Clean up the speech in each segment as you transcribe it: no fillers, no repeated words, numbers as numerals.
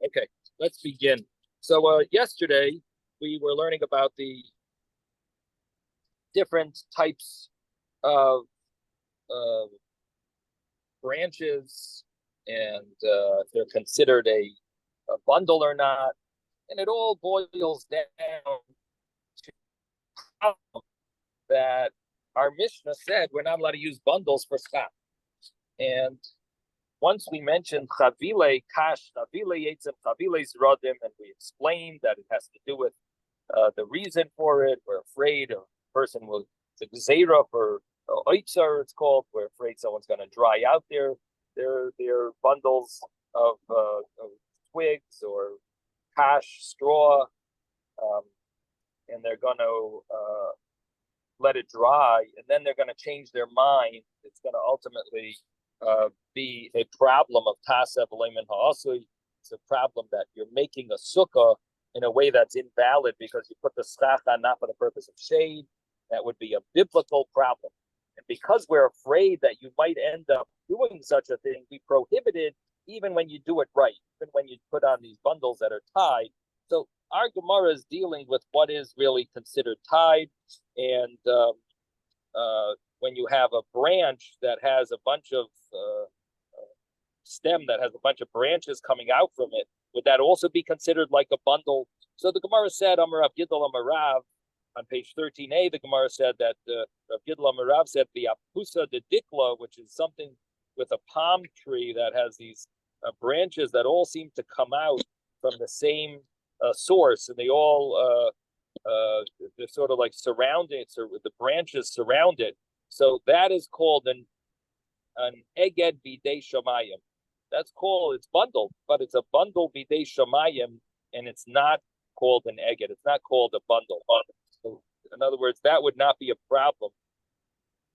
Okay, let's begin. So yesterday we were learning about the different types of uh, branches and if they're considered a bundle or not. And it all boils down to that our Mishnah said we're not allowed to use bundles for schach. And once we mentioned chavile kash, chavile yetzim, chavile zrodim, and we explained that it has to do with the reason for it. We're afraid a person will, it's a gzeira for oitzer, it's called. We're afraid someone's going to dry out their bundles of twigs or kash, straw, and they're going to let it dry, and then they're going to change their mind. It's going to ultimately be a problem of tasev leiman ha'asui. It's a problem that you're making a sukkah in a way that's invalid because you put the schach on not for the purpose of shade. That would be a biblical problem. And because we're afraid that you might end up doing such a thing, we prohibited even when you do it right, even when you put on these bundles that are tied. So our Gemara is dealing with what is really considered tied. And when you have a branch that has a bunch of stem that has a bunch of branches coming out from it, would that also be considered like a bundle? So the Gemara said, Amar Rav Gidl Amar Rav, on page 13a, the Gemara said that Rav Gidl Amar Rav said the apusa de dikla, which is something with a palm tree that has these branches that all seem to come out from the same source, and they all they're sort of like surrounded, so the branches surround it. So that is called an eged bidei shamayim. That's called, it's bundled, but it's a bundle bidei shamayim, and it's not called an eged. It's not called a bundle. So in other words, that would not be a problem.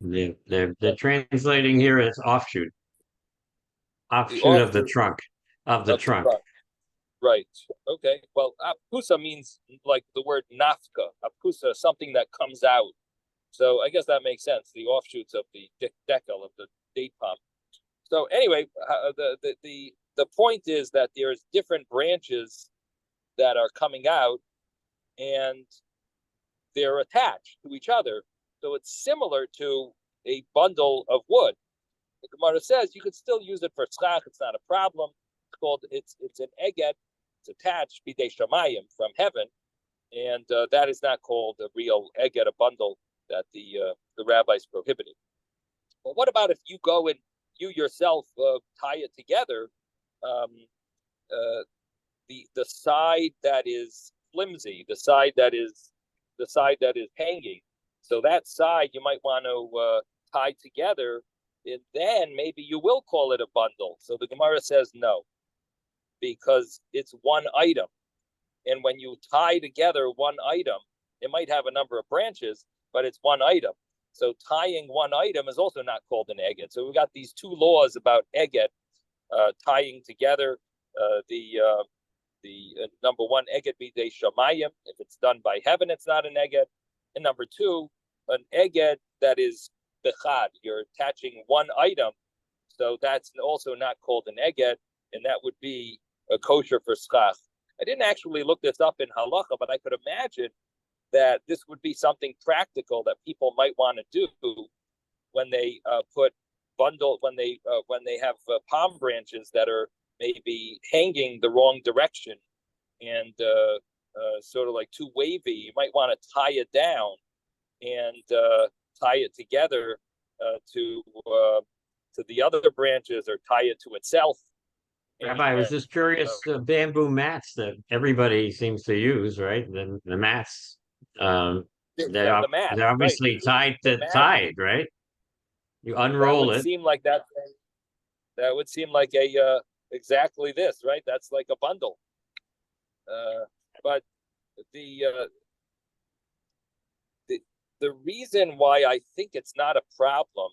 They're translating here as offshoot of the trunk, of the trunk. Right. Okay. Well, apusa means like the word nafka. Apusa, something that comes out. So I guess that makes sense. The offshoots of the decal of the date palm. So anyway, the point is that there's different branches that are coming out, and they're attached to each other. So it's similar to a bundle of wood. The Gemara says you could still use it for schach. It's not a problem. It's called it's an eget. It's attached bidei shamayim from heaven, and that is not called a real eget, a bundle that the rabbis prohibited. Well, what about if you go and you yourself tie it together? The side that is flimsy, the side that is hanging. So that side you might want to tie together, and then maybe you will call it a bundle. So the Gemara says no, because it's one item. And when you tie together one item, it might have a number of branches, but it's one item. So tying one item is also not called an eget. So we've got these two laws about eget, tying together the number one, eget bidei shamayim. If it's done by heaven, it's not an eget. And number two, an eget that is bechad. You're attaching one item. So that's also not called an eget, and that would be a kosher for schach. I didn't actually look this up in halacha, but I could imagine that this would be something practical that people might want to do when they when they have palm branches that are maybe hanging the wrong direction and sort of like too wavy. You might want to tie it down and tie it together to the other branches, or tie it to itself. Rabbi, I was just curious, the bamboo mats that everybody seems to use, right? The mats, they're obviously tied, right? You unroll it. Seem like that would seem like a exactly this, right? That's like a bundle. But the reason why I think it's not a problem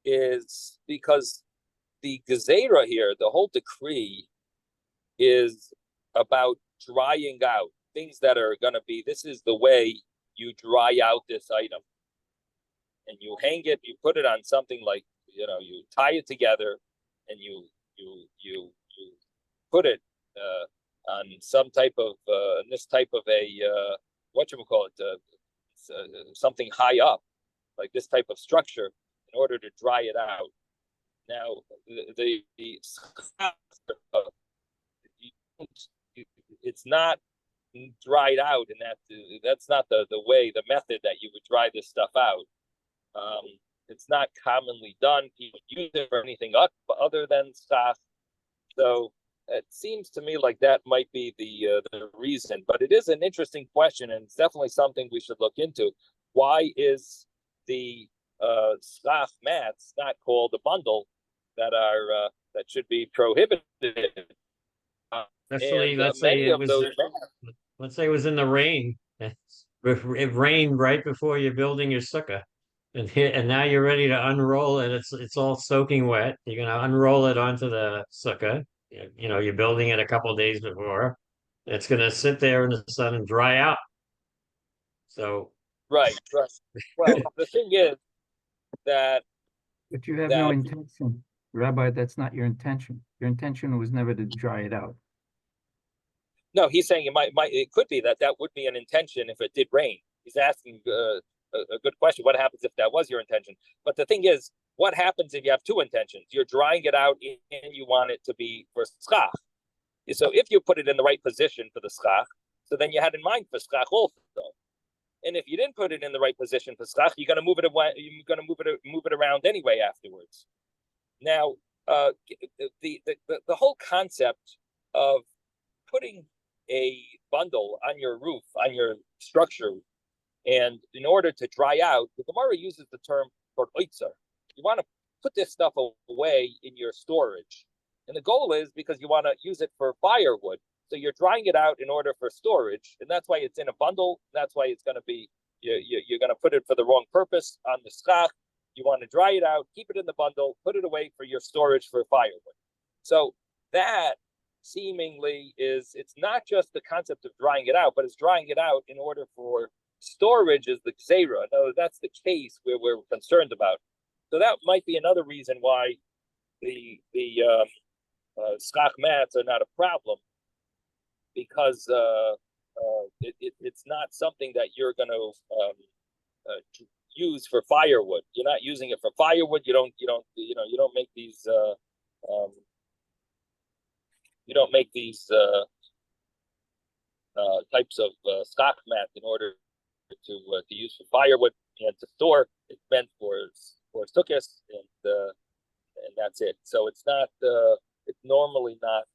is because the gezerah here, the whole decree, is about drying out things that are going to be. This is the way you dry out this item, and you hang it. You put it on something like, you tie it together, and you put it on some type of this type of a something high up, like this type of structure, in order to dry it out. Now, it's not dried out, and that's not the method that you would dry this stuff out. It's not commonly done. People use it for anything other than schach. So it seems to me like that might be the reason. But it is an interesting question, and it's definitely something we should look into. Why is the schach mats not called a bundle that are that should be prohibited? Especially, let's say it was in the rain. It rained right before you're building your sukkah, and now you're ready to unroll it. It's all soaking wet. You're gonna unroll it onto the sukkah. You're building it a couple days before. It's gonna sit there in the sun and dry out. So right. Well, the thing is that. But you have no intention, Rabbi. That's not your intention. Your intention was never to dry it out. No, he's saying it could be that would be an intention if it did rain. He's asking a good question. What happens if that was your intention? But the thing is, what happens if you have two intentions? You're drying it out and you want it to be for schach. So if you put it in the right position for the schach, so then you had in mind for schach also. And if you didn't put it in the right position for schach, you're going to move it away. You're going to move it around anyway afterwards. Now, the whole concept of putting a bundle on your roof, on your structure, and in order to dry out, the Gemara uses the term for oitzer. You want to put this stuff away in your storage, and the goal is because you want to use it for firewood. So you're drying it out in order for storage, and that's why it's in a bundle. That's why it's going to be you're going to put it for the wrong purpose on the schach. You want to dry it out, keep it in the bundle, put it away for your storage for firewood. So that seemingly it's not just the concept of drying it out, but it's drying it out in order for storage is the gzeira. No, that's the case where we're concerned about. So that might be another reason why the schach mats are not a problem, because it's not something that you're going to use for firewood. You're not using it for firewood. You don't make these. You don't make these types of schach mat in order to use for firewood and to store. It's meant for sukkahs, and that's it. So it's not. It's normally not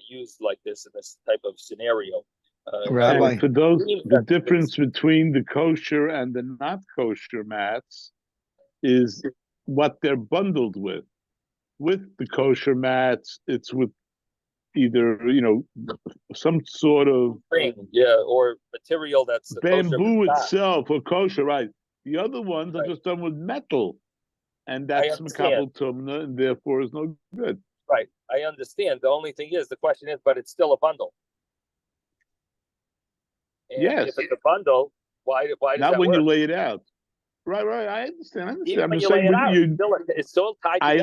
used like this in this type of scenario. Rabbi, for those, the difference between the kosher and the not kosher mats is what they're bundled with. With the kosher mats, it's with either some sort of or material that's bamboo itself or kosher, right? The other ones are just done with metal, and that's makabel tumna, and therefore is no good. Right, I understand. The only thing is, the question is, but it's still a bundle. And yes, if it's a bundle, why does not that when work? you lay it out? Right. I understand. Even I'm when just you lay it out, saying it's still tied together.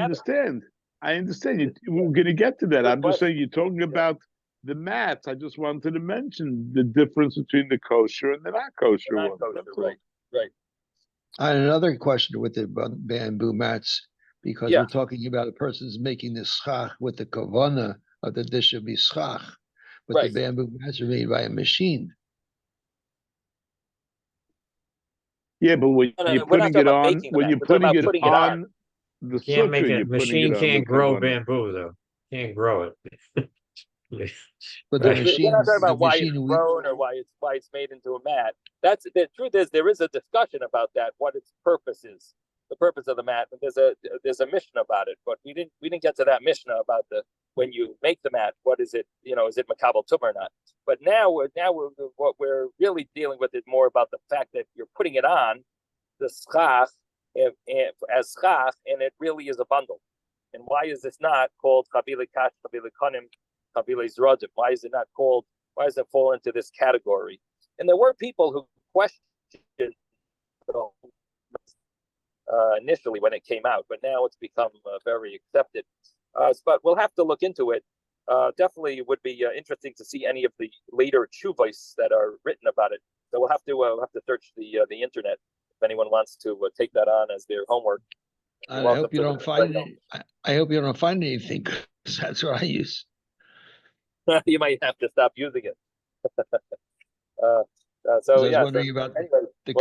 I understand. We're going to get to that. I'm just saying you're talking about the mats. I just wanted to mention the difference between the kosher and the not kosher one. Right. I had another question with the bamboo mats, because we're talking about a person's making the schach with the kavana of that this should be schach, but the bamboo mats are made by a machine. Yeah, but when you're putting it on, the can't sukkah, make it. Machine can't grow bamboo though. Can't grow it. But the machine, we're not talking about why it's grown or why it's made into a mat. That's the truth. Is there is a discussion about that, what its purpose is, the purpose of the mat. And there's a Mishnah about it, but we didn't get to that Mishnah about when you make the mat, what is it? Is it makabel tumah or not? But now what we're really dealing with is more about the fact that you're putting it on the schach as schach, and it really is a bundle. And why is this not called chavile kash, chavile konim, chavile zrodim? Why is it not called? Why does it fall into this category? And there were people who questioned initially when it came out, but now it's become very accepted. But we'll have to look into it. definitely would be interesting to see any of the later tshuvos that are written about it. So we'll have to search the internet if anyone wants to take that on as their homework. I hope you don't find it. I hope you don't find anything. That's what I use. You might have to stop using it. I was wondering about anyway, the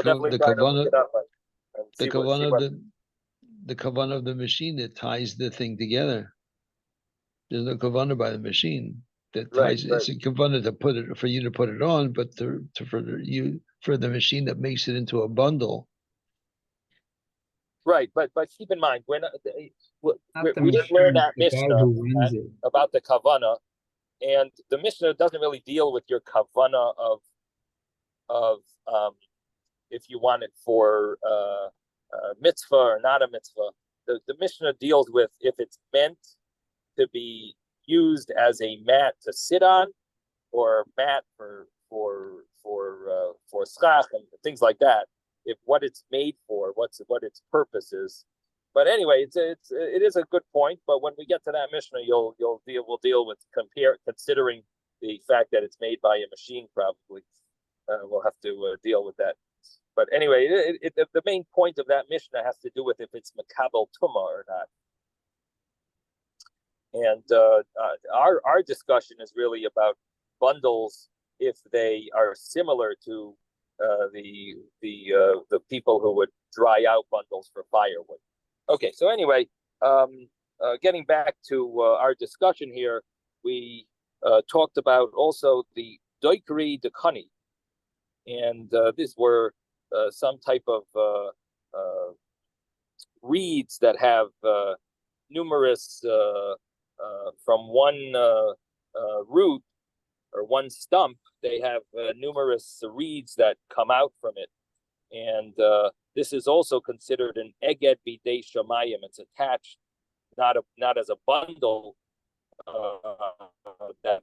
kavanah of the machine that ties the thing together. There's no kavanah by the machine that ties. It's a kavanah to put it for you to put it on, but for the machine that makes it into a bundle. Right, but keep in mind, we didn't learn that Mishnah about the kavanah, and the Mishnah doesn't really deal with your kavanah of if you want it for mitzvah or not a mitzvah. The Mishnah deals with if it's meant to be used as a mat to sit on, or a mat for schach and things like that. If what it's made for, what its purpose is. But anyway, it is a good point. But when we get to that Mishnah, we'll deal with considering the fact that it's made by a machine. Probably we'll have to deal with that. But anyway, the main point of that Mishnah has to do with if it's makabel tumah or not. And our discussion is really about bundles if they are similar to the people who would dry out bundles for firewood. Okay, so anyway, getting back to our discussion here, we talked about also the Retiree dekani, and these were some type of reeds that have numerous from one root or one stump. They have numerous reeds that come out from it, and this is also considered an eged bidei shamayim. It's attached, not as a bundle. That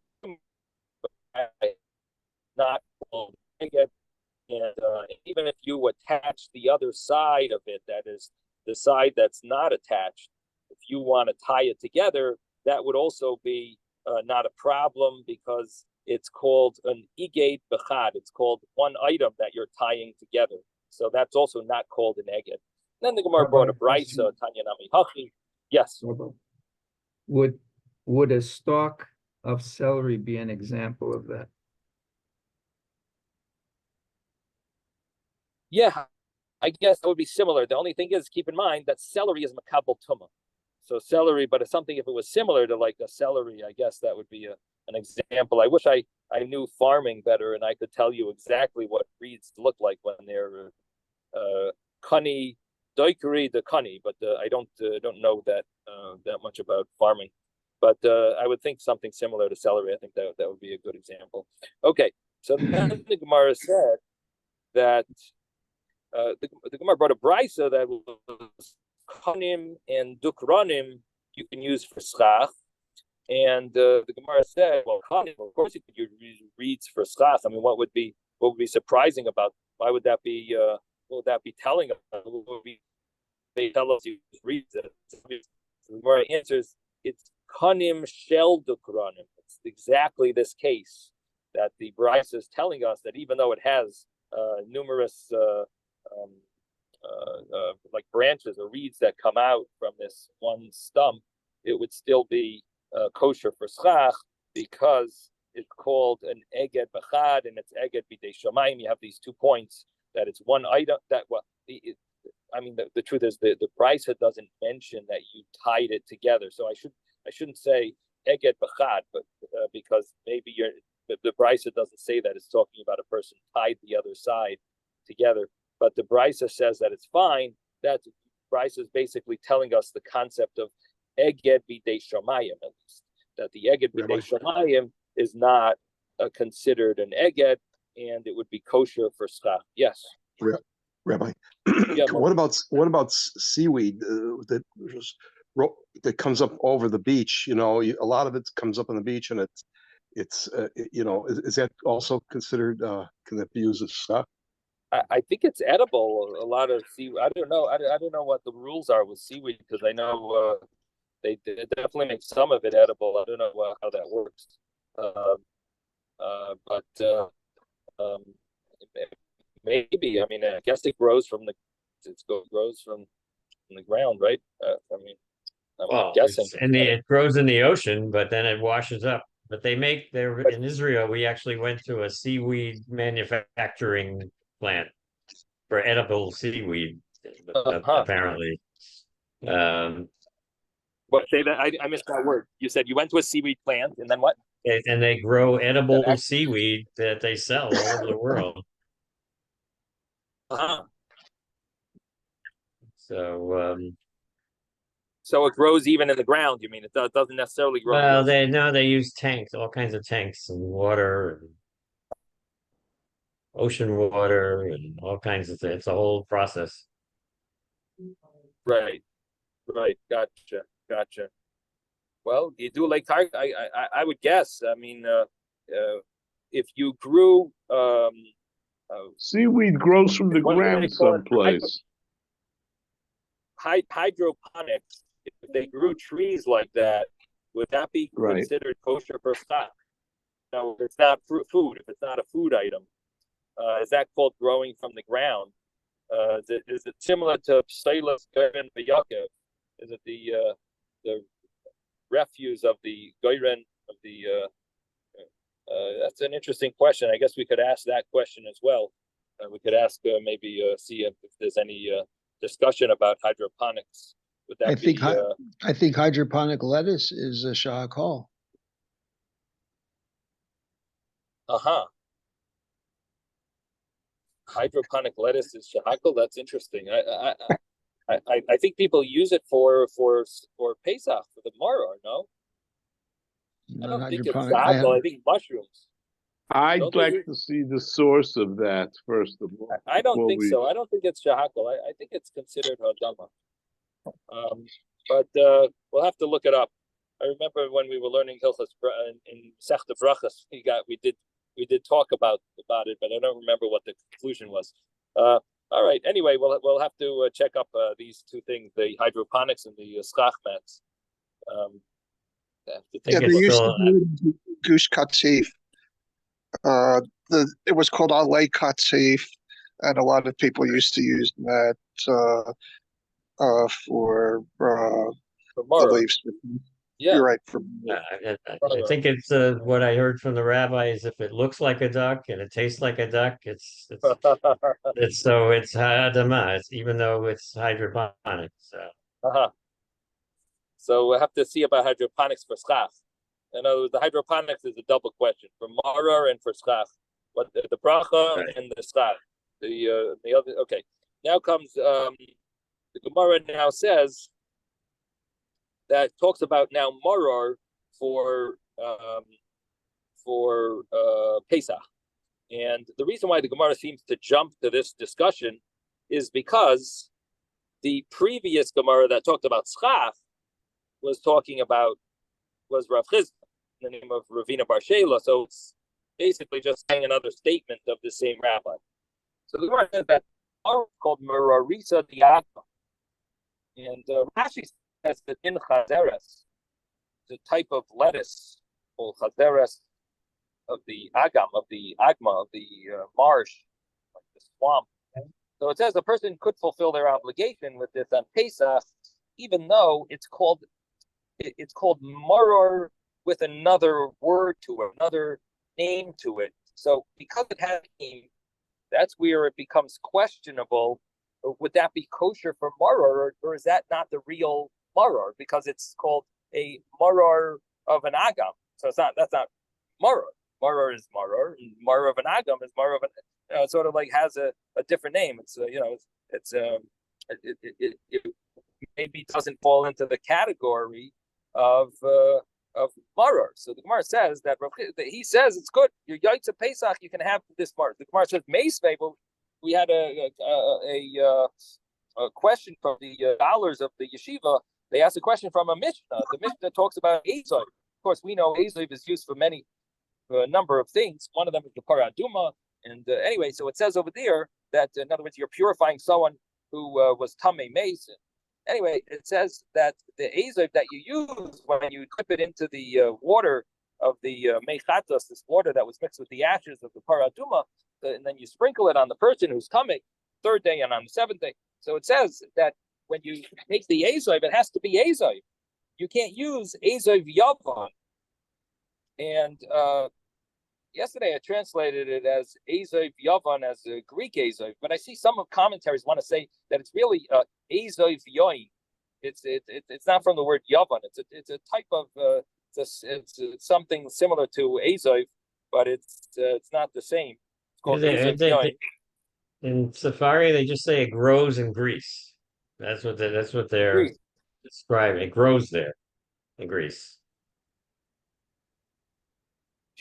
not called eged, and even if you attach the other side of it, that is the side that's not attached, if you want to tie it together, that would also be not a problem, because it's called an eged bechad. It's called one item that you're tying together. So that's also not called an eged. Then the Gemara brought a brisa, Tanya Nami Hachi. Yes. Would a stalk of celery be an example of that? Yeah, I guess that would be similar. The only thing is, keep in mind that celery is makabel tumah. So celery, but it's something, if it was similar to like a celery, I guess that would be an example. I wish I knew farming better and I could tell you exactly what reeds look like when they're Retiree dekani, but I don't know that much about farming. But I would think something similar to celery. I think that would be a good example. Okay, so then the Gemara said that the Gemara brought a brisa that was kanim and dukranim you can use for schach, and the Gemara said, well, kanim, of course you could use reeds for schach. I mean, what would be surprising about? Why would that be? What would that be telling us? They tell us use reeds. The Gemara answers, it's kanim shel dukranim. It's exactly this case that the brisa is telling us, that even though it has numerous like branches or reeds that come out from this one stump, it would still be kosher for schach, because it's called an eged bechad and it's eged bidei shamayim. You have these 2 points, that it's one item that, well, I mean, the truth is the brisa doesn't mention that you tied it together. So I shouldn't say eged bechad, but because maybe the brisa doesn't say that. It's talking about a person tied the other side together. But the brisa says that it's fine. That brisa is basically telling us the concept of eged bidei shamayim, at least, that the eged bidei shamayim is not considered an eged, and it would be kosher for schach. Yes, Rabbi. Yeah, what about seaweed that comes up over the beach? You know, a lot of it comes up on the beach, and it's you know, is that also considered? Can that be used as schach? I think it's edible. A lot of seaweed. I don't know. I don't know what the rules are with seaweed, because I know They definitely make some of it edible. I don't know how that works. But maybe, I mean, I guess it grows from the ground, right? I mean, I'm guessing. And it grows in the ocean, but then it washes up. But they make there in Israel. We actually went to a seaweed manufacturing plant for edible seaweed, apparently. What, say that? I missed that word. You said you went to a seaweed plant, and then what? And they grow edible seaweed that they sell all over the world. So it grows even in the ground. You mean it doesn't necessarily grow? Well, they use tanks, all kinds of tanks and water and ocean water and all kinds of things. It's a whole process. Right. Gotcha. Well, you do like I would guess. I mean, if you grew seaweed grows from the ground someplace. Hydroponics. If they grew trees like that, would that be considered kosher for stock? No, if it's not food. If it's not a food item, is that called growing from the ground? Is it similar to Psalus Goyren V'Yakev? Is it the refuse of the Goyren of the? That's an interesting question. I guess we could ask that question as well. We could ask see if there's any discussion about hydroponics. Would that I think hydroponic lettuce is a shahakol. Hydroponic lettuce is shahakol. That's interesting. I think people use it for Pesach, for the maror. No, I don't think it's shahakol. I think mushrooms. I'd like to see the source of that first of all. I don't think so. I don't think it's shahakol. I think it's considered hadama. But we'll have to look it up. I remember when we were learning Hilchos in Sechta Brachas, we did talk about it, but I don't remember what the conclusion was. All right. Anyway, we'll have to check up these two things: the hydroponics and the schach mats. They used to do Gush Katzif. It was called Alei Katzif, and a lot of people used to use that for the leaves. Yeah, you're right. I think it's what I heard from the rabbi is if it looks like a duck and it tastes like a duck, it's ha'adama. It's even though it's hydroponics. So we'll have to see about hydroponics for schach. The hydroponics is a double question for maror and for schach. What the bracha and the schach. The other. Okay. Now comes the Gemara. Now says that talks about now maror for Pesach, and the reason why the Gemara seems to jump to this discussion is because the previous Gemara that talked about schach was Rav Chizda in the name of Ravina Bar Shela, so it's basically just saying another statement of the same rabbi. So the Gemara says that maror called Merarisa Diagma, and Rashi says that in Chazeres, the type of lettuce called Chazeres of the Agam, of the Agma, of the marsh, like the swamp. So it says a person could fulfill their obligation with this on Pesach, even though it's called maror with another word to it, another name to it. So because it has a name, that's where it becomes questionable. Would that be kosher for maror, or is that not the real maror? Because it's called a maror of an agam. So that's not maror. Maror is maror, and maror of an agam is maror of an. It sort of like has a different name. It's it maybe doesn't fall into the category of maror. So the Gemara says that he says it's good. Your yaitz of Pesach, you can have this maror. The Gemara says meisvei. We had a question from the scholars of the yeshiva. They asked a question from a Mishnah. The Mishnah talks about Ezoiv. Of course, we know Ezoiv is used for a number of things. One of them is the paraduma. And anyway, so it says over there that, in other words, you're purifying someone who was tamei mason. anyway, it says that the azoiv that you use when you dip it into the water of the mechatos, this water that was mixed with the ashes of the paraduma, and then you sprinkle it on the person who's coming third day and on the seventh day. So it says that when you take the azoiv, it has to be azoiv. You can't use azoiv yavan. And yesterday I translated it as azoiv yavan, as a Greek azoiv, but I see some of commentaries want to say that it's really azoiv yoin. It's not from the word yavan. It's a type of it's something similar to azoiv, but it's not the same. It's called azoiv yoin. In Safari, they just say it grows in Greece. That's what they're Greece. describing. It grows there in Greece.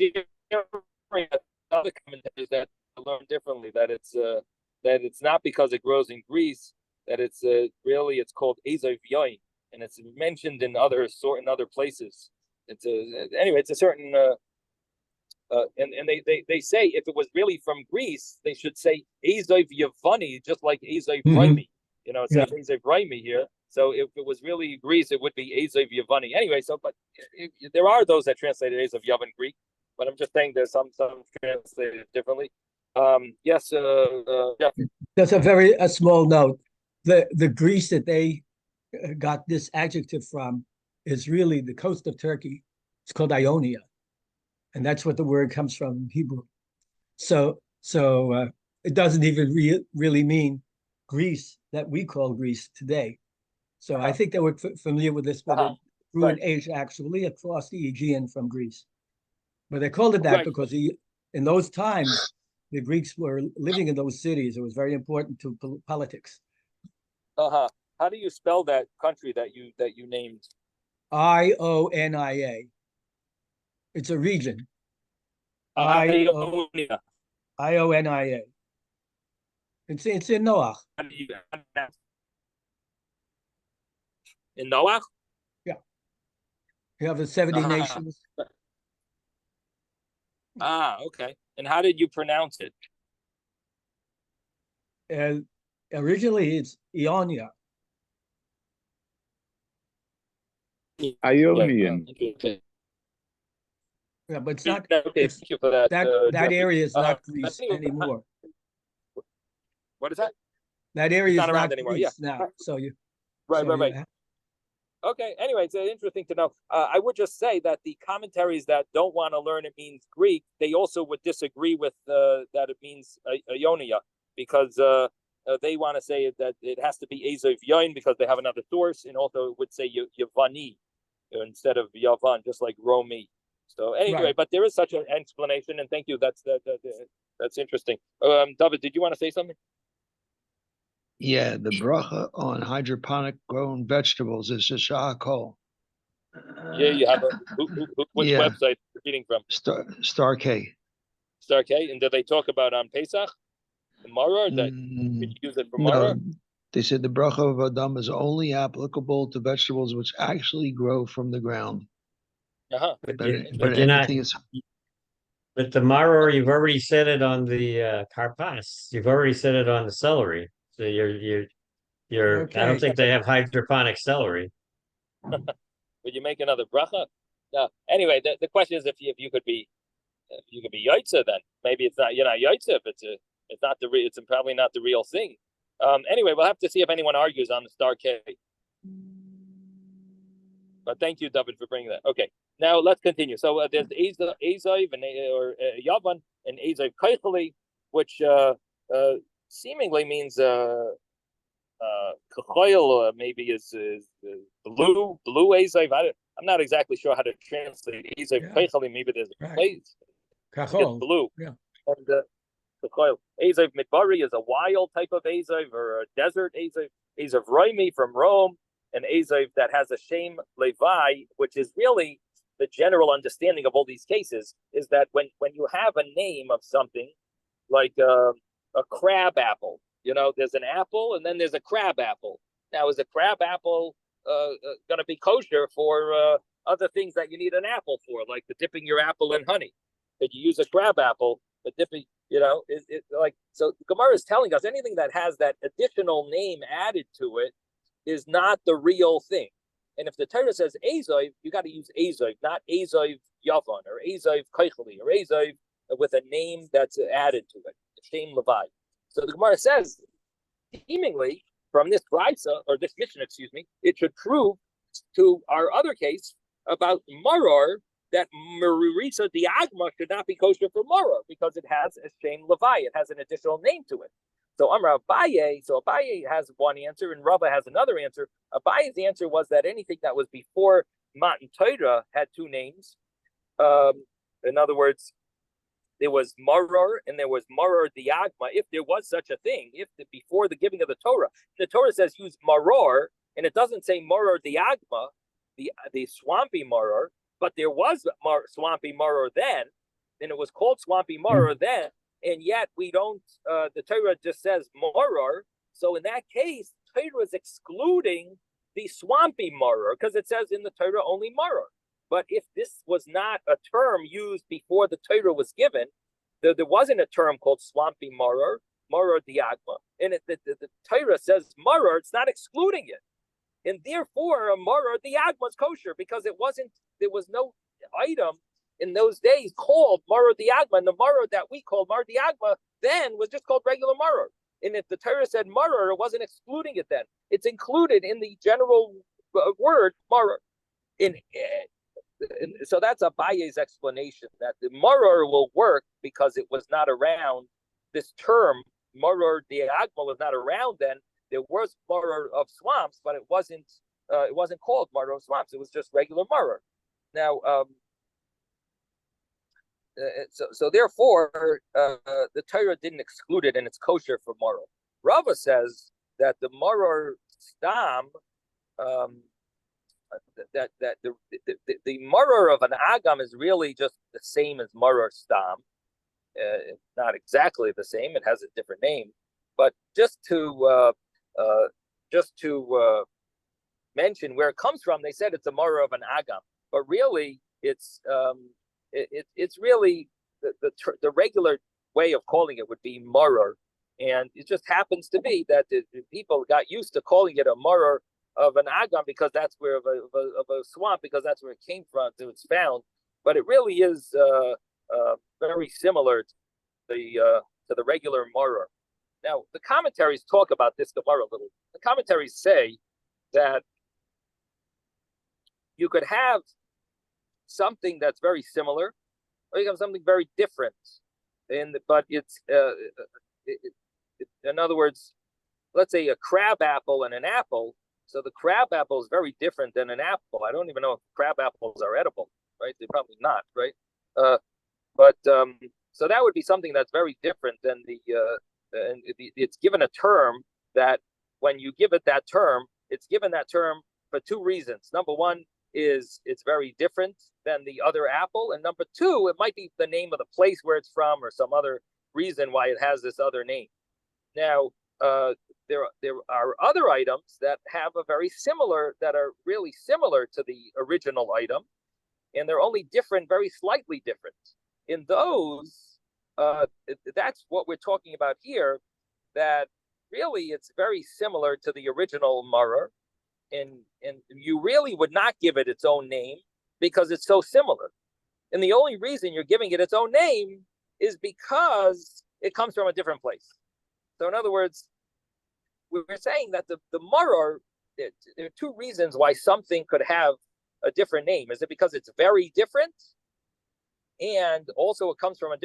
Other commentators that learn differently, that it's not because it grows in Greece, that it's really it's called azoiv yoin, and it's mentioned in other places. It's a certain and they say if it was really from Greece, they should say azoiv yavani, just like azoiv raimi. You know, it says azoiv raimi here. So if it was really Greece, it would be azoiv yavani. Anyway, but there are those that translated azoiv yavan Greek, but I'm just saying there's some translated differently. Yes, Jeff. That's a small note. The Greece that they got this adjective from is really the coast of Turkey. It's called Ionia, and that's what the word comes from in Hebrew. So it doesn't even really mean Greece that we call Greece today. So I think they were familiar with this, but it grew in Asia, actually, across the Aegean from Greece. But they called it that because in those times, the Greeks were living in those cities. It was very important to politics. How do you spell that country that you named? Ionia. It's a region. Ionia. Ionia. It's in Noach. In Noach? Yeah. You have the 70 nations. Okay. And how did you pronounce it? Originally, it's Ionia. Ionian. Yeah, but it's not. Okay, thank you for that. That area is not Greece anymore. What is that? That area is not anymore. Greece now. So you. Right. Okay. Anyway, it's interesting to know. I would just say that the commentaries that don't want to learn it means Greek, they also would disagree with that it means Ionia, because they want to say that it has to be azoiv yoin because they have another source, and also it would say Yavani instead of Yavan, just like Romi. So anyway, but there is such an explanation, and thank you. That's interesting. David, did you want to say something? Yeah, the bracha on hydroponic grown vegetables is a shakol. Yeah, you have which website you're reading from? Star K. Star K, and did they talk about on Pesach? Tomorrow, or did you use it for tomorrow? No, they said the bracha of Adam is only applicable to vegetables which actually grow from the ground. But the maror, you've already said it on the karpas. You've already said it on the celery. So you're okay. I don't think they have hydroponic celery. Would you make another bracha? No. Anyway, the question is if you could be yaitza, then maybe it's not yaitza. It's probably not the real thing. Anyway, we'll have to see if anyone argues on the Star K. But thank you, David, for bringing that. Okay, now let's continue. So there's Azoiv or Yavan and Azoiv Kaichali, which seemingly means Kachoil maybe is blue Azoiv. I'm not exactly sure how to translate Azoiv Kaichali. Maybe there's a place. Kachol. Blue. Yeah. And Kachoil. Azoiv Midbari is a wild type of Azoiv or a desert Azoiv. Azoiv Roimi from Rome. An azoiv that has a shem Levi, which is really the general understanding of all these cases, is that when you have a name of something like a crab apple, there's an apple and then there's a crab apple. Now, is a crab apple going to be kosher for other things that you need an apple for, like the dipping your apple in honey? Could you use a crab apple, but dipping, so the Gemara is telling us anything that has that additional name added to it is not the real thing. And if the Torah says Ezoiv, you got to use Ezoiv, not Ezoiv Yavon or Ezoiv Keicheli or Ezoiv with a name that's added to it, Shem Levi. So the Gemara says, seemingly, from this brisa or this mission, it should prove to our other case about maror that Merurisa Diagma should not be kosher for maror because it has a Shem Levi. It has an additional name to it. So Amar Abaye, so Abaye has one answer and Rava has another answer. Abaye's answer was that anything that was before Matan Torah had two names. In other words, there was maror and there was maror diagma. If there was such a thing, before the giving of the Torah says use maror, and it doesn't say maror diagma, the swampy maror, but there was swampy maror then, and it was called swampy maror then, and yet we don't. The Torah just says maror. So in that case, Torah is excluding the swampy maror because it says in the Torah only maror. But if this was not a term used before the Torah was given, there wasn't a term called swampy maror, maror diagma. And the Torah says maror, it's not excluding it. And therefore, a maror diagma is kosher because there was no item in those days called maror diagma. And the maror that we called maror diagma then was just called regular maror. And if the Torah said maror, it wasn't excluding it then. It's included in the general word maror. So that's Abaye's explanation that the maror will work because it was not around. This term maror diagma was not around then. There was maror of swamps, but it wasn't called maror of swamps. It was just regular maror. Now, so therefore, the Torah didn't exclude it, and it's kosher for maror. Rava says that the maror stam. That the maror of an agam is really just the same as maror stam. Not exactly the same; it has a different name. But just to mention where it comes from, they said it's a maror of an agam, but really it's really the regular way of calling it would be maror, and it just happens to be that the people got used to calling it a maror of an agam because that's where of a swamp because that's where it came from, so it's found. But it really is very similar to the regular maror. Now the commentaries talk about this Gemara a little. The commentaries say that you could have something that's very similar, or you have something very different, but it's in other words, let's say a crab apple and an apple. So the crab apple is very different than an apple. I don't even know if crab apples are edible, right? They're probably not, right? So that would be something that's very different than it's given a term that when you give it that term, it's given that term for two reasons. Number one is it's very different than the other apple, and number two, it might be the name of the place where it's from or some other reason why it has this other name. Now, there are other items that have that are really similar to the original item, and they're only different, very slightly different. In those, that's what we're talking about here, that really it's very similar to the original maror, and you really would not give it its own name because it's so similar. And the only reason you're giving it its own name is because it comes from a different place. So in other words, we're saying that the maror, there are two reasons why something could have a different name. Is it because it's very different, and also it comes from a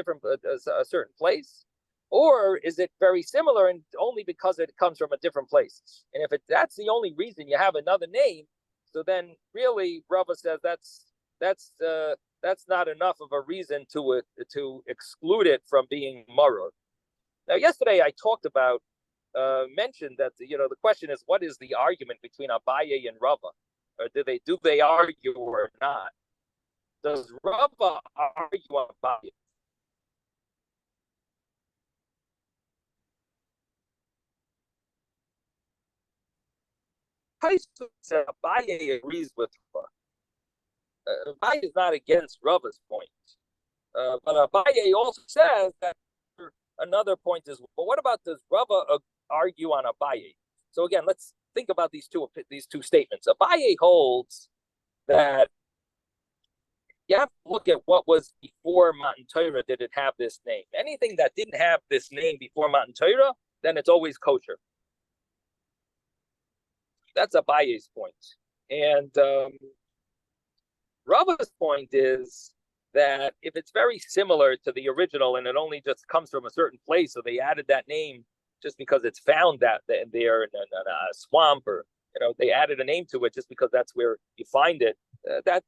certain place, or is it very similar and only because it comes from a different place? And if that's the only reason you have another name, so then really Rava says that's not enough of a reason to exclude it from being maror. Now, yesterday I talked about. Mentioned that the question is, what is the argument between Abaye and Rava, or do they argue or not? Does Rava argue on Abaye? Taisu said Abaye agrees with Rava. Abaye is not against Rava's point, but Abaye also says that another point is, well, what about does Rava argue on Abaye? So again, let's think about these two statements. Abaye holds that you have to look at what was before Matan Torah. Did it have this name? Anything that didn't have this name before Matan Torah, then it's always kosher. That's Abaye's point. And Rava's point is that if it's very similar to the original and it only just comes from a certain place, so they added that name just because it's found that there in a swamp, or they added a name to it just because that's where you find it. That's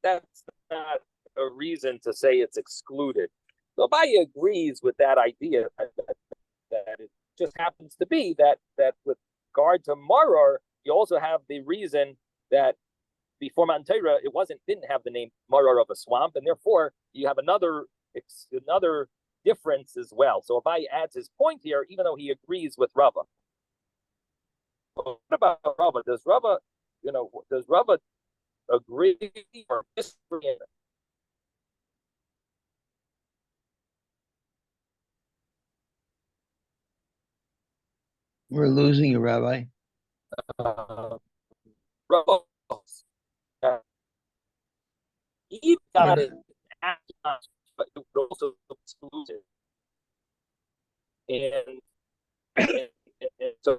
not a reason to say it's excluded. So Abaye agrees with that idea that it just happens to be that with regard to maror, you also have the reason that before Matan Torah, it didn't have the name maror of a swamp, and therefore you have another difference as well. So Abaye adds his point here, even though he agrees with Rava. What about Rava? Does Rava agree or disagree? We're losing you, Rabbi. Rava, he got it, but it was also excluded. And so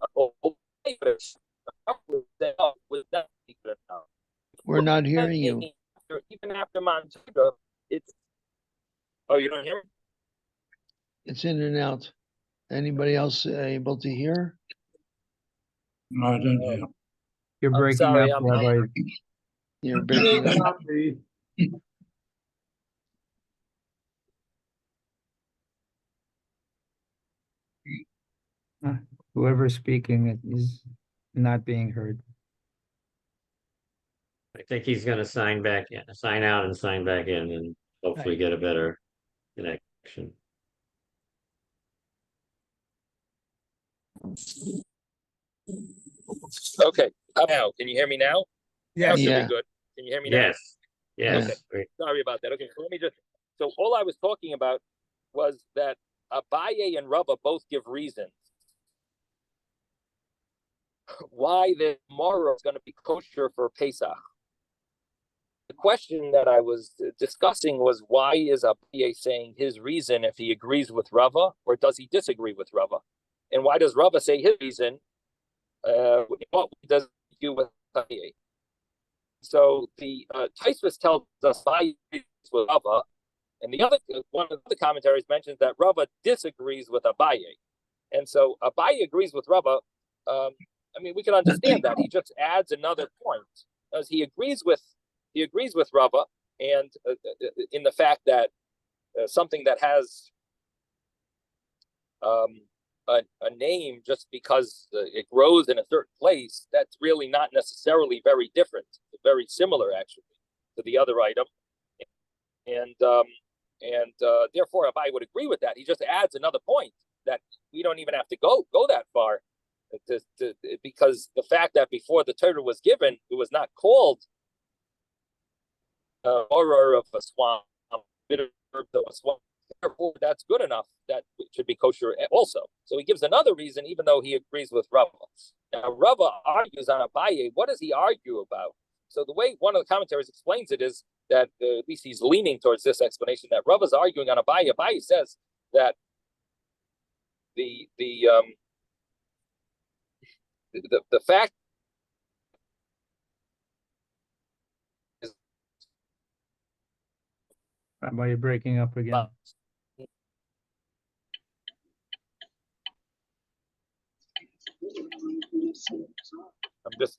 we're not hearing you. Even after Matan Torah, it's. Oh, you don't hear me? It's in and out. Anybody else able to hear? No, I don't hear. You're breaking sorry, up, Rabbi. You're breaking up. Whoever's speaking is not being heard. I think he's going to sign out and sign back in, and hopefully get a better connection. Okay. Now, can you hear me now? Yeah. Now should be good. Can you hear me now? Yes. Yes. Okay. Great. Sorry about that. Okay, so let me so all I was talking about was that Abaye and Rava both give reasons why the maror is going to be kosher for Pesach. The question that I was discussing was, why is Abaye saying his reason if he agrees with Rava, or does he disagree with Rava? And why does Rava say his reason? What does he do with Abaye? So the Taisvus tells us Abaye agrees with Rava, and one of the commentaries mentions that Rava disagrees with Abaye. And so Abaye agrees with Rava. We can understand that. He just adds another point, as he agrees with Rava, and in the fact that something that has a name just because it grows in a certain place, that's really not necessarily very different. It's very similar, actually, to the other item, and therefore Abaye would agree with that. He just adds another point that we don't even have to go that far, because the fact that before the Torah was given, it was not called horror of a swamp, bitter herb of a swamp. Therefore, that's good enough that it should be kosher also. So he gives another reason, even though he agrees with Rava. Now, Rava argues on Abaye. What does he argue about? So the way one of the commentaries explains it is that at least he's leaning towards this explanation, that Rava's arguing on Abaye. Abaye says that the fact is, Rabbi, you're breaking up again.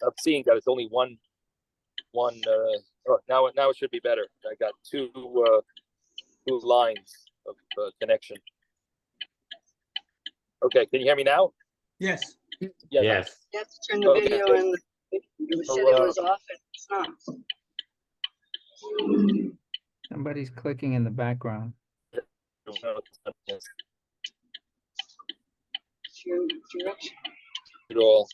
I'm seeing that it's only one. Now it should be better. I got two lines of connection. Okay, can you hear me now? Yes. Yeah. Yes. You have to turn the video in. You said it was off and it's not. Somebody's clicking in the background. It's your direction. It all.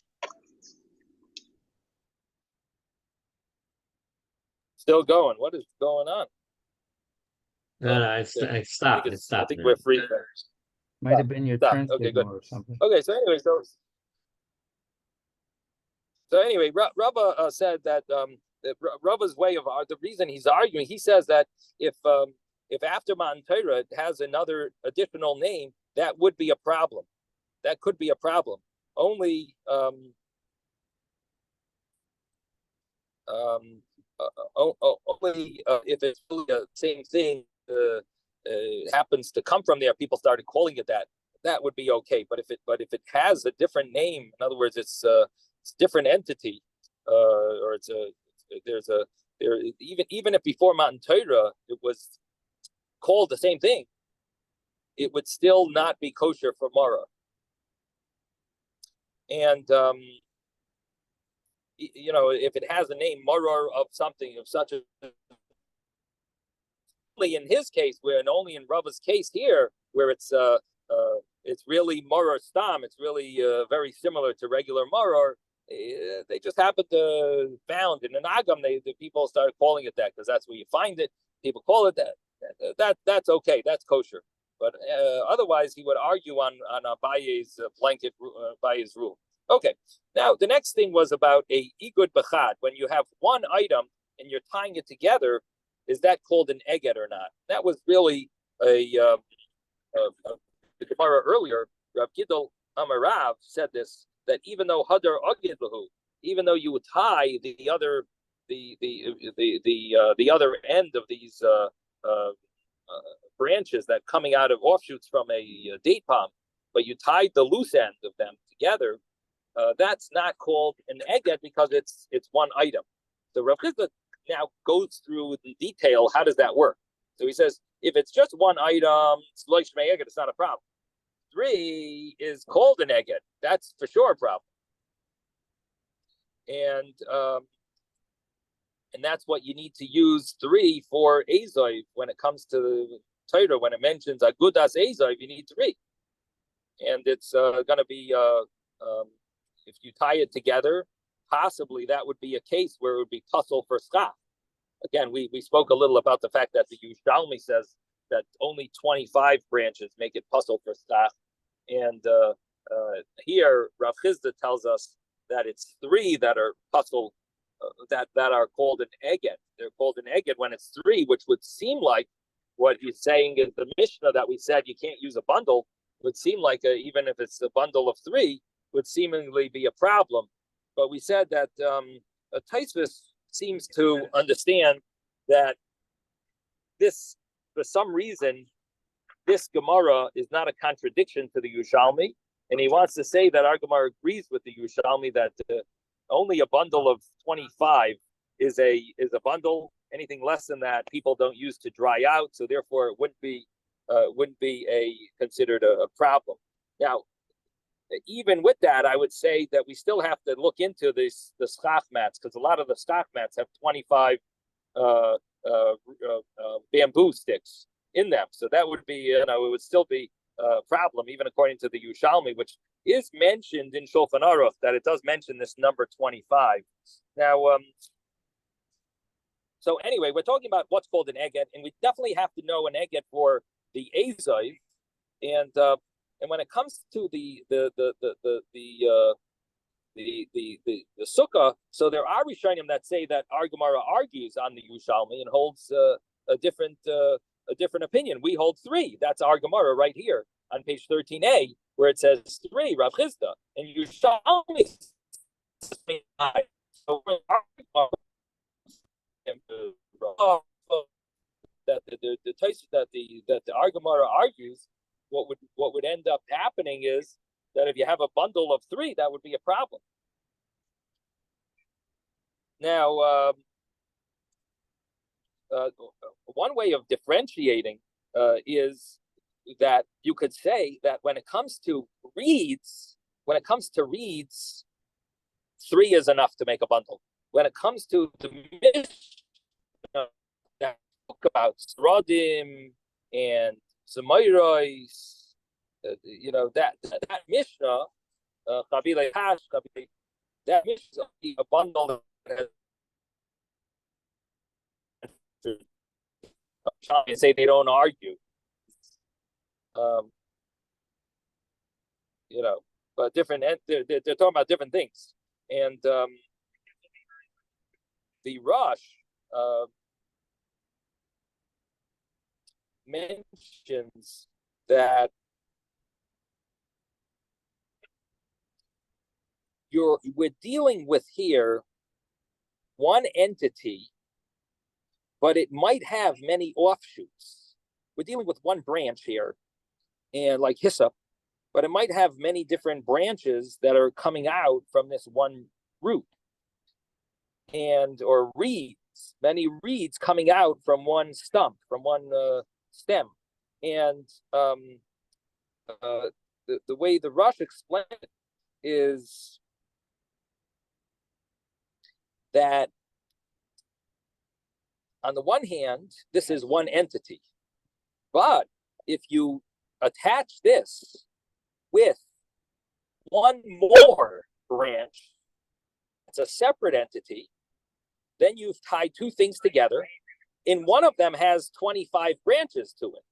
Still going. What is going on? No, it stopped. It stopped. I think we're free. Might have been your turn Okay, good. or something. Okay, so anyway, So anyway, Rava said that Rava's way of the reason he's arguing, he says that if after Matan Torah it has another additional name, that would be a problem. That could be a problem. Only only if it's really the same thing happens to come from there, people started calling it that. That would be okay. But if it has a different name, in other words, it's a different entity, or even if before Matan Torah it was called the same thing, it would still not be kosher for Mara. And if it has a name Maror of something of such a, only in his case, and only in Rava's case here, where it's really Maror Stam, it's really very similar to regular Maror. They just happen to found in an Agam, the people started calling it that because that's where you find it. People call it that. That's okay. That's kosher. But otherwise, he would argue on Abaye's blanket Abaye's rule. Okay. Now the next thing was about a igud bechad. When you have one item and you're tying it together, is that called an eged or not? That was really the Gemara earlier. Rav Gidol Amarav said this, that even though hadar agid lahu, even though you would tie the other end of these branches that coming out of offshoots from a date palm, but you tied the loose end of them together, that's not called an eged because it's one item. So Rav Chizda now goes through the detail. How does that work? So he says, if it's just one item, it's not a problem. 3 is called an eged. That's for sure a problem. And that's what you need to use 3 for Azov when it comes to the Torah. When it mentions Agudas Azov, you need 3. And it's going to be, if you tie it together, possibly that would be a case where it would be tussle for schach. Again, we spoke a little about the fact that the Yerushalmi says that only 25 branches make it puzzle for schach. And here, Rav Chizda tells us that it's 3 that are puzzle, that are called an eged. They're called an eged when it's 3, which would seem like what he's saying is the Mishnah that we said you can't use a bundle, would seem like even if it's a bundle of 3, would seemingly be a problem. But we said that Taisvis seems to understand that this, for some reason, this Gemara is not a contradiction to the Yerushalmi, and he wants to say that our Gemara agrees with the Yerushalmi that only a bundle of 25 is a bundle. Anything less than that, people don't use to dry out, so therefore it wouldn't be considered a problem. Now, even with that, I would say that we still have to look into the schach mats, because a lot of the schach mats have 25 bamboo sticks in them. So that would be, it would still be a problem, even according to the Yerushalmi, which is mentioned in Shulchan Aruch, that it does mention this number 25. Now, so anyway, we're talking about what's called an eged, and we definitely have to know an eged for the Azov, and when it comes to the Sukkah, so there are Rishonim that say that our Gemara argues on the Yerushalmi and holds a different opinion. We hold 3. That's our Gemara right here on page 13a, where it says 3, Rav Chizda, and Yerushalmi. So that the our Gemara argues, what would end up happening is that if you have a bundle of 3, that would be a problem. Now, one way of differentiating is that you could say that when it comes to reeds, 3 is enough to make a bundle. When it comes to the Mishnah that talk about Sradim and Zemairos, that Mishnah, that Mishnah is a bundle that has, say they don't argue, but different. They're talking about different things. And the Rosh mentions that we're dealing with here one entity, but it might have many offshoots. We're dealing with one branch here, and like hyssop, but it might have many different branches that are coming out from this one root, or reeds, many reeds coming out from one stump, from one stem. And the way the Rosh explains it is that on the one hand, this is one entity, but if you attach this with one more branch, it's a separate entity, then you've tied two things together, and one of them has 25 branches to it.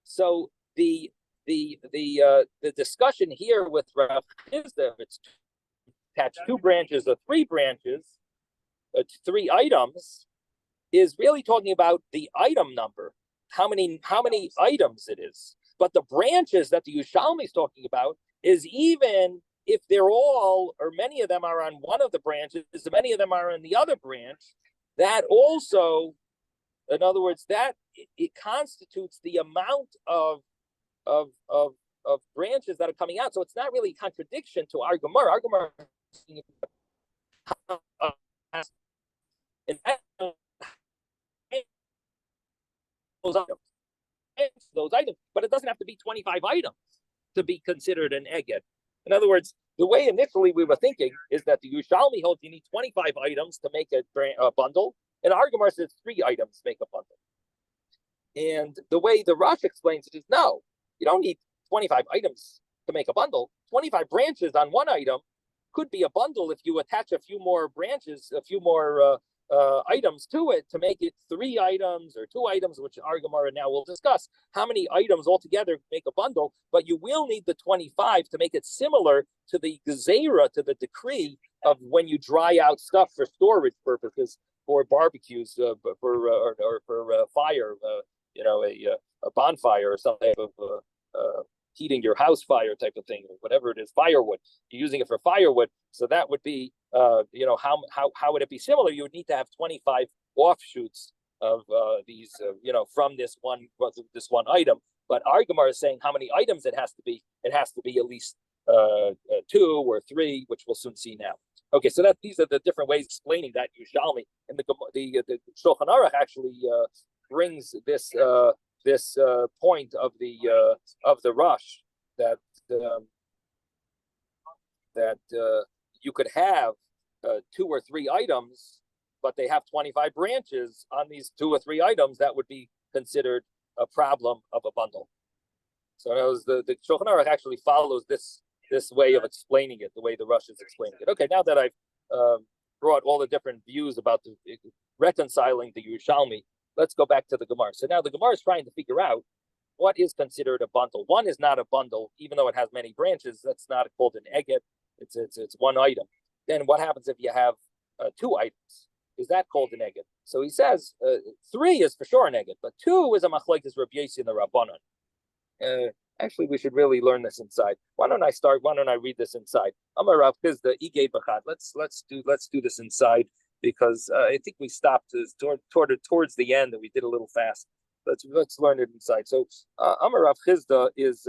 So the discussion here with Rav Chisda, it's attached two branches or three branches, three items, is really talking about the item number, how many items it is. But the branches that the Yerushalmi is talking about is even if they're all, or many of them are on one of the branches, many of them are on the other branch, that also, in other words, that it constitutes the amount of branches that are coming out. So it's not really a contradiction to our Gemara. Our Gemara those items, but it doesn't have to be 25 items to be considered an eged. In other words, the way initially we were thinking is that the Yerushalmi holds you need 25 items to make a bundle, and our Gemara says 3 items make a bundle. And the way the Rosh explains it is, no, you don't need 25 items to make a bundle. 25 branches on one item could be a bundle if you attach a few more branches, a few more items to it to make it 3 items or 2 items, which our Gemara now will discuss how many items altogether make a bundle, but you will need the 25 to make it similar to the gezerah, to the decree of when you dry out stuff for storage purposes, for barbecues, or for fire, a bonfire or something of heating your house fire type of thing, or whatever it is, firewood. You're using it for firewood, so that would be, how would it be similar? You would need to have 25 offshoots of these, from this one item. But our Gemara is saying how many items it has to be. It has to be at least 2 or 3, which we'll soon see now. Okay, so these are the different ways explaining that Yerushalmi, and the Shulchan Aruch actually brings this point of the Rosh that you could have 2 or 3 items, but they have 25 branches on these 2 or 3 items. That would be considered a problem of a bundle. So the Shulchan Aruch actually follows this way of explaining it, the way the Rosh is explaining it. Okay, now that I've brought all the different views about reconciling the Yerushalmi, let's go back to the Gemara. So now the Gemara is trying to figure out what is considered a bundle. One is not a bundle, even though it has many branches. That's not called an eged. It's one item. Then what happens if you have 2 items? Is that called an eged? So he says 3 is for sure an eged, but 2 is a machlokes Rabbi Yossi and the Rabbanan. Actually, we should really learn this inside. Why don't I read this inside? Amar Rav Chisda igei b'chad. Let's do this inside, because I think we stopped towards the end and we did a little fast. Let's learn it inside. So Amar Rav Chisda is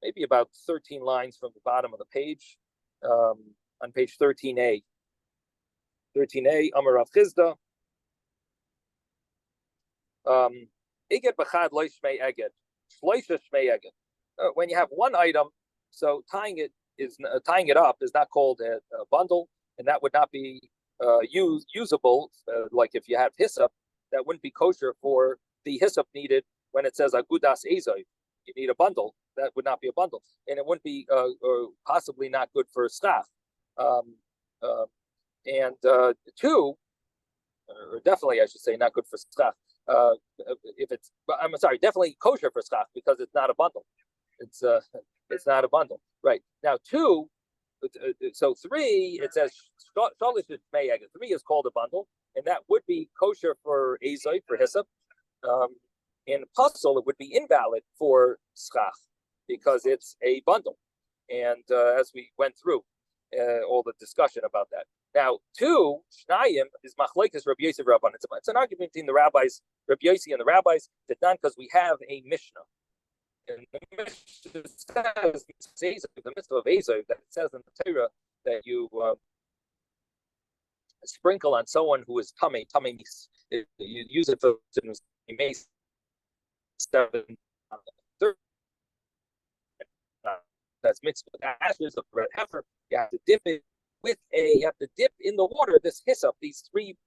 maybe about 13 lines from the bottom of the page, on page 13a. 13a, Amar Rav Chisda. Eged b'chad lo shmei eged. Shloisha shmei eged. When you have one item, so tying it up is not called a bundle, and that would not be usable. Like if you have hyssop, that wouldn't be kosher for the hyssop needed when it says agudas ezoy. You need a bundle. That would not be a bundle, and it wouldn't be possibly not good for schach. And 2, or definitely I should say not good for schach. Definitely kosher for schach, because it's not a bundle. It's not a bundle, right? Now 2, so 3, it says three is called a bundle, and that would be kosher for Azoi, for Hyssop. In Puzzle, it would be invalid for Schach because it's a bundle. And as we went through all the discussion about that. Now, 2, Shnayim, is Machlekes Rabbi Yosef Rabban. It's an argument between the rabbis, Rabbi Yossi and the rabbis, that done because we have a Mishnah. And the Mishnah says, the mitzvah of Azov, that it says in the Torah that you sprinkle on someone who is tummy. You use it for mace 7 that's mixed with ashes of red heifer. You have to dip it you have to dip in the water this hyssop, these 3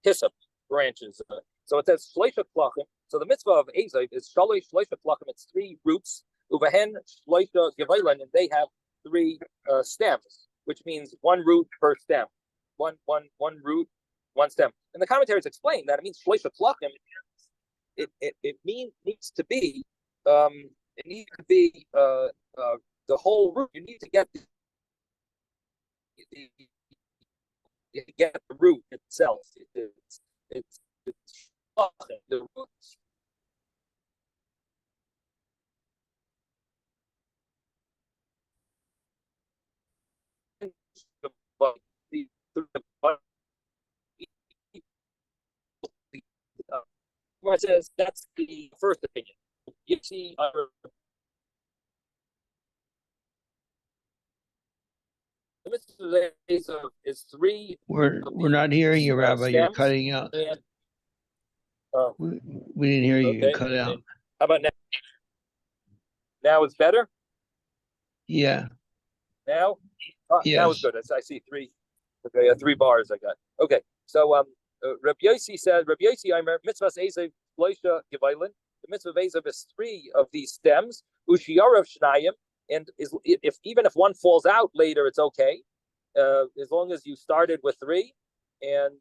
hyssop branches. So it says shleisha klachim. So the mitzvah of Azov is shalosh shleisha klachim. It's 3 roots. Uvahen shleisha gevaylan, and they have 3 stems, which means 1 root per stem. One root, 1 stem. And the commentaries explain that it means shleisha klachim. It needs to be the whole root. You need to get the root itself. It's the roots. It says that's the first opinion. You see, the mitzvah is 3. We're not hearing you, Rabbi. You're cutting out. And, we didn't hear you. Okay. You cut out. How about now? Now it's better? Yeah. Now? Yes. Now it's good. I see 3. Okay, 3 bars I got. Okay, so Rabbi Yossi said, Rabbi Yossi, I'm mitzvah Ezev Loisha Gevailin. The mitzvah of Ezev is 3 of these stems. Ushiyarav Shnayim, and even if 1 falls out later, it's okay, as long as you started with 3. And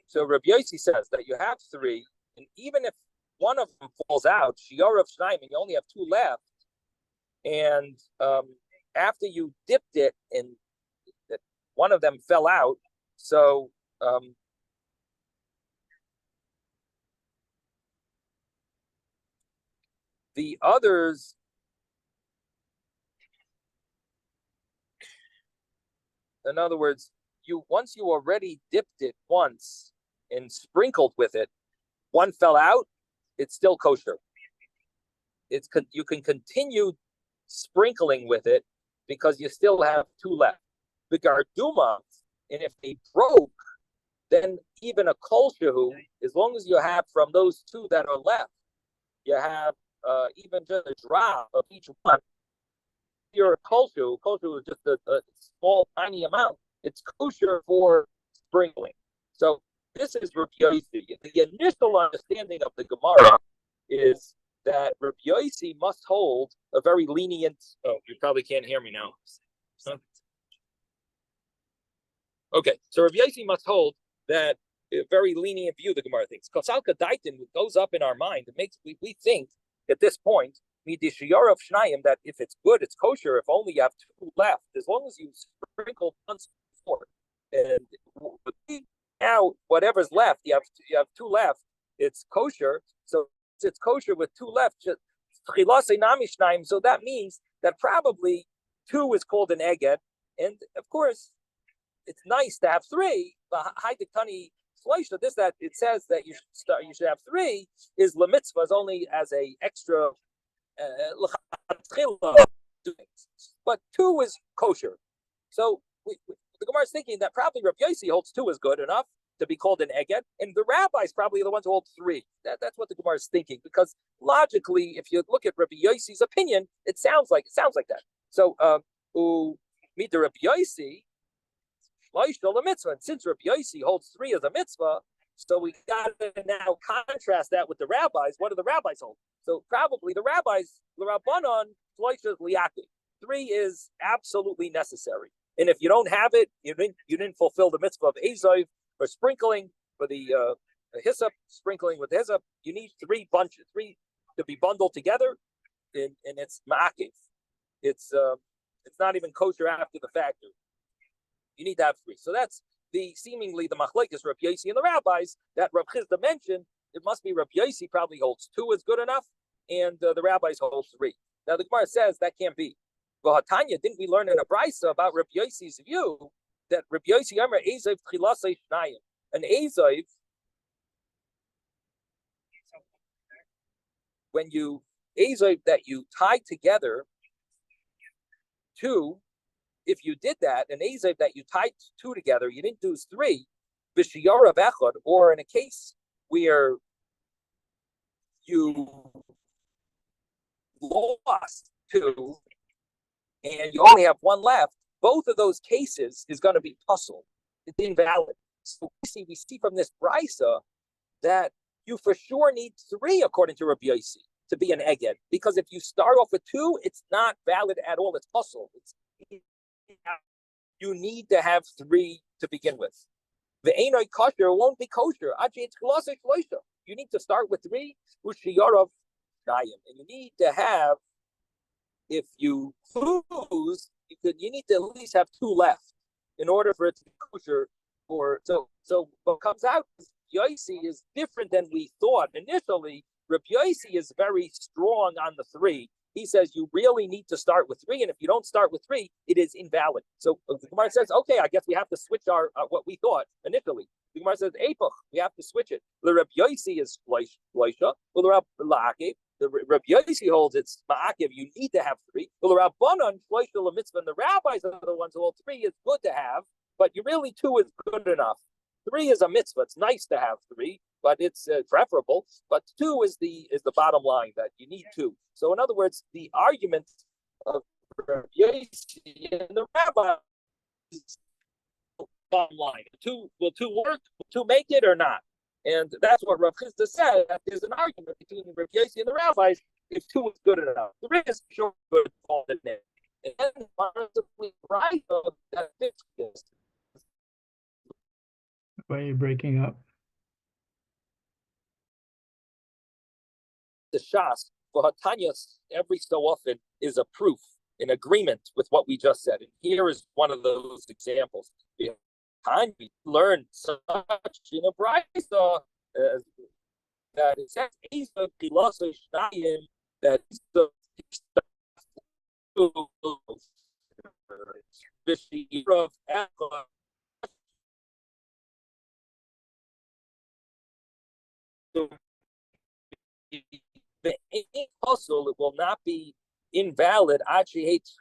so Rabbi Yossi says that you have 3, and even if 1 of them falls out, Shior of Shnaim, and you only have 2 left, and after you dipped it, and 1 of them fell out, so the others, in other words, once you already dipped it once and sprinkled with it, 1 fell out, it's still kosher. You can continue sprinkling with it because you still have 2 left. The garduma, and if they broke, then even a kol shehu, as long as you have from those 2 that are left, you have even just a drop of each one. You're a kol shehu is just a small, tiny amount. It's kosher for sprinkling. So this is Rabbi Yossi. The initial understanding of the Gemara is that Rabbi Yossi must hold a very lenient. Oh, you probably can't hear me now. Huh? Okay, so Rabbi Yossi must hold that a very lenient view of the Gemara thinks. Kosalka Daitin goes up in our mind. It makes we think at this point, midishiyar of Shnayim, that if it's good, it's kosher. If only you have 2 left, as long as you sprinkle once before, and now whatever's left, you have 2 left, it's kosher. So it's kosher with 2 left. So that means that probably 2 is called an eged, and of course, it's nice to have 3. But this that it says that you should have 3 is lemitzvah, is only as a extra. But 2 is kosher. So the Gemara is thinking that probably Rabbi Yossi holds 2 is good enough to be called an eged, and the rabbis probably are the ones who hold 3. That's what the Gemara is thinking, because logically, if you look at Rabbi Yossi's opinion, it sounds like that. So meet the Rabbi Yossi, and since Rabbi Yossi holds 3 as a mitzvah, So we got to now contrast that with the rabbis. What do the rabbis hold? So probably the rabbis, l'Rabbanan, shloisha li'aki. 3 is absolutely necessary. And if you don't have it, you didn't fulfill the mitzvah of Ezoiv or sprinkling for the hyssop, sprinkling with hyssop. You need 3 bunches, 3 to be bundled together, and it's ma'akiv. It's not even kosher after the fact. You need to have 3. So that's seemingly the machlekes Rav Yossi and the rabbis that Rav Chizda mentioned. It must be Rav Yossi probably holds 2 is good enough, and the rabbis hold 3. Now the Gemara says that can't be. Well, Tanya, didn't we learn in a brisa about Rav Yossi's view that Rav Yossi Amar Ezev Tchilasei Shnayim, an Ezev, when you Ezev that you tie together 2. If you did that, an Ezev that you tied 2 together, you didn't do 3, B'shiyara Bechad, or in a case where you lost 2 and you only have 1 left, both of those cases is going to be puzzle. It's invalid. So we see from this brisa that you for sure need 3, according to Rabbi Yossi, to be an eged. Because if you start off with 2, it's not valid at all. It's puzzle. You need to have 3 to begin with. The Einoi kosher won't be kosher. You need to start with 3, Ushiyarav Shayim. And you need to have, if you lose, you need to at least have 2 left in order for it to be kosher. So what comes out is Yossi is different than we thought initially. Rabbi Yossi is very strong on the 3. He says you really need to start with 3, and if you don't start with 3, it is invalid. So the Gemara says, okay, I guess we have to switch our what we thought initially. The Gemara says, Epoch, we have to switch it. The Rabbi Yossi is Shloisha. Well, the Rabbi Yossi holds it's Ma'akiv. You need to have 3. Well, the Rabbanan Shloisha L'Mitzvah, and the rabbis are the ones who hold 3 is good to have, but you really 2 is good enough. 3 is a mitzvah. It's nice to have 3, but it's preferable. But 2 is the bottom line, that you need 2. So in other words, the argument of Rabbi Yossi and the rabbi is bottom line. Will 2 work? Will 2 make it or not? And that's what Rav Chizda said. That there's an argument between Rabbi Yossi and the rabbis if 2 is good enough. 3 is sure good all the name. And then possibly right that fits this. Why are you breaking up? The Shas for Hatanyas every so often is a proof, an agreement with what we just said. And here is one of those examples. Time we learned so much in a brisa that it says that the also, it will not be invalid. It's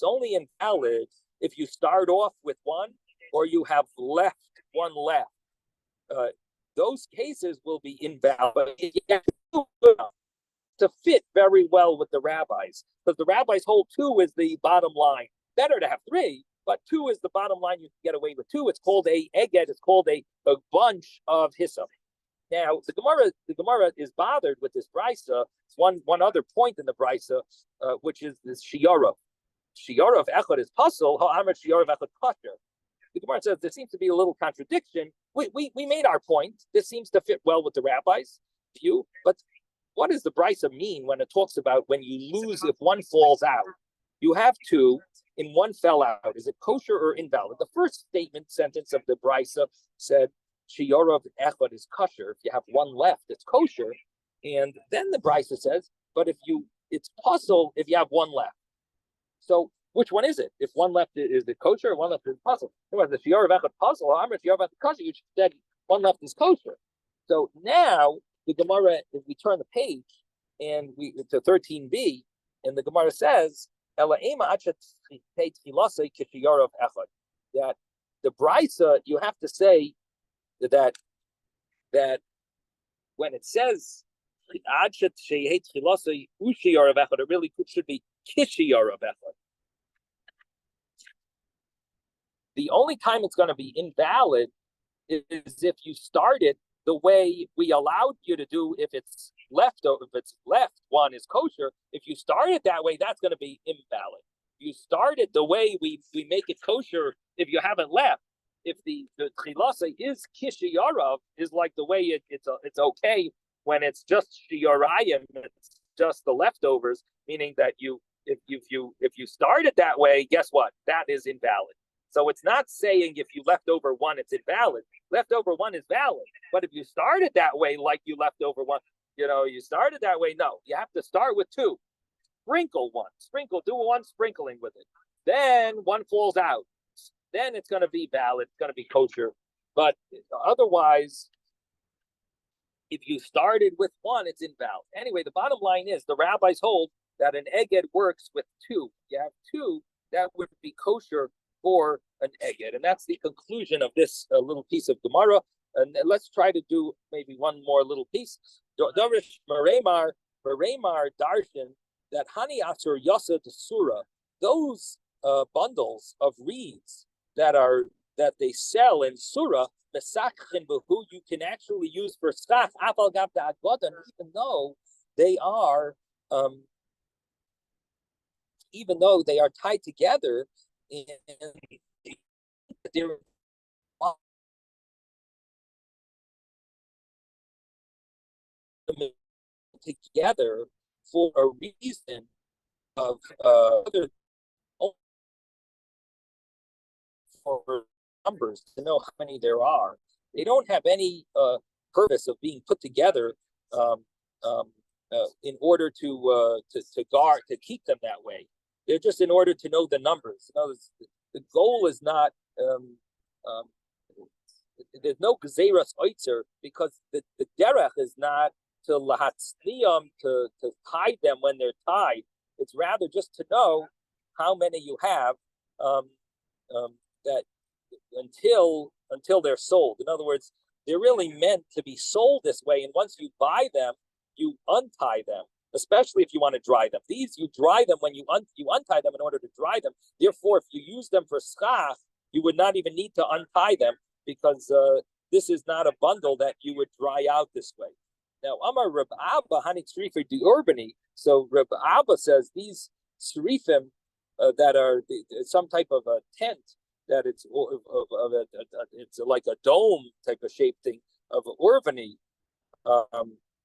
only invalid if you start off with 1 or you have left 1 left. Those cases will be invalid to fit very well with the rabbis, because the rabbis hold 2 is the bottom line. Better to have 3, but 2 is the bottom line. You can get away with 2. It's called a eged. It's called a bunch of hyssop. Now, the Gemara is bothered with this brisa. It's one other point in the brisa, which is this shiyara. Shiyara of echad is puzzle. Ha'amar shiyara of echad kosher. The Gemara says there seems to be a little contradiction. We made our point. This seems to fit well with the rabbis' view. But what does the brisa mean when it talks about when you lose if 1 falls out? You have 2, and 1 fell out. Is it kosher or invalid? The first sentence of the brisa said, Shiyara of echad is kosher. If you have 1 left, it's kosher. And then the brisa says, but it's puzzle if you have 1 left. So which one is it? If 1 left is it kosher, or 1 left is puzzle? The Shiyara of echad puzzle, I'm Shiyara of echad kosher. You said 1 left is kosher. So now the Gemara, if we turn the page and we to 13b, and the Gemara says, that the brisa, you have to say that when it says it really should be kishiyara bechad. The only time it's going to be invalid is if you start it the way we allowed you to do, if it's left, one is kosher. If you start it that way, that's going to be invalid. You start it the way we make it kosher if you haven't left. If the chilasa is kishiyarav, is like the way it's okay when it's just shiyorayim, it's just the leftovers, meaning that if you start it that way, guess what? That is invalid. So it's not saying if you left over one, it's invalid. Leftover one is valid. But if you start it that way, like you left over one, you started that way, no. You have to start with two. Sprinkle one. Do one sprinkling with it. Then one falls out. Then it's going to be valid. It's going to be kosher. But otherwise, if you started with one, it's invalid. Anyway, the bottom line is the rabbis hold that an eged works with two. You have two, that would be kosher for an eged. And that's the conclusion of this little piece of Gemara. And let's try to do maybe one more little piece. Dorish Maremar Darshan, that Hani Asur Yasa Surah, those bundles of reeds that they sell in Surah, you can actually use for schach, even though they are tied together, and they're together for a reason of other for numbers to know how many there are. They don't have any purpose of being put together in order to guard, to keep them that way. They're just in order to know the numbers. The goal is not there's no gezeras oitzer, because the derech is not to lahatznium, to hide them when they're tied. It's rather just to know how many you have that until they're sold. In other words, they're really meant to be sold this way. And once you buy them, you untie them, especially if you want to dry them. These, you dry them when you untie them in order to dry them. Therefore, if you use them for schach, you would not even need to untie them, because this is not a bundle that you would dry out this way. Now, Amar Reb Abba Hani Tzrifer di Urbani. So Reb Abba says these tzrifim that are some type of a tent, that it's like a dome type of shape thing of Urbani,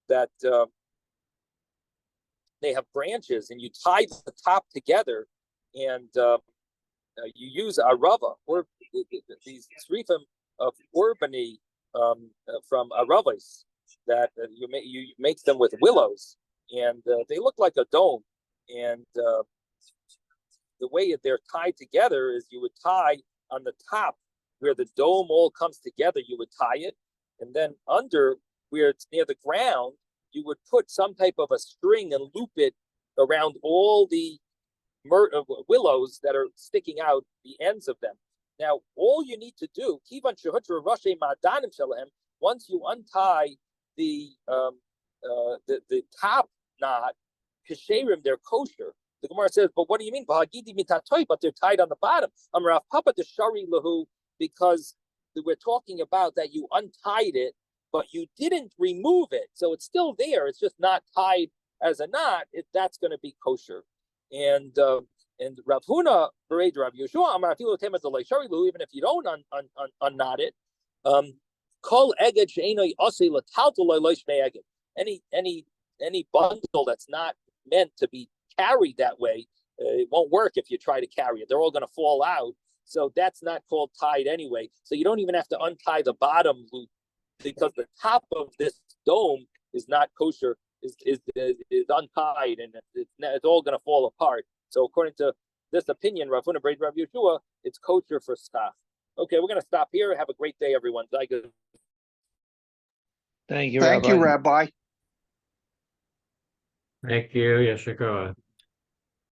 that they have branches, and you tie the top together, and you use arava, or these tzrifim of Urbani from aravas, that you make them with willows, and they look like a dome. And the way that they're tied together is you would tie on the top where the dome all comes together, you would tie it, and then under where it's near the ground, you would put some type of a string and loop it around all the willows that are sticking out, the ends of them. Now, all you need to do, once you untie the top knot, kisherim, they're kosher. The Gemara says, but what do you mean? But they're tied on the bottom. Because we're talking about that you untied it, but you didn't remove it. So it's still there. It's just not tied as a knot. That's going to be kosher. And Rav Huna, Rav Yeshua, even if you don't unknot it, any bundle that's not meant to be carried that way, it won't work if you try to carry it. They're all going to fall out. So that's not called tied anyway. So you don't even have to untie the bottom loop, because the top of this dome is not kosher, is untied, and it's all going to fall apart. So according to this opinion, Rav Huna Rav Yeshua, it's kosher for schach. Okay, we're going to stop here. Have a great day, everyone. Thank you, Thank you, Rabbi. Thank you, Yeshua.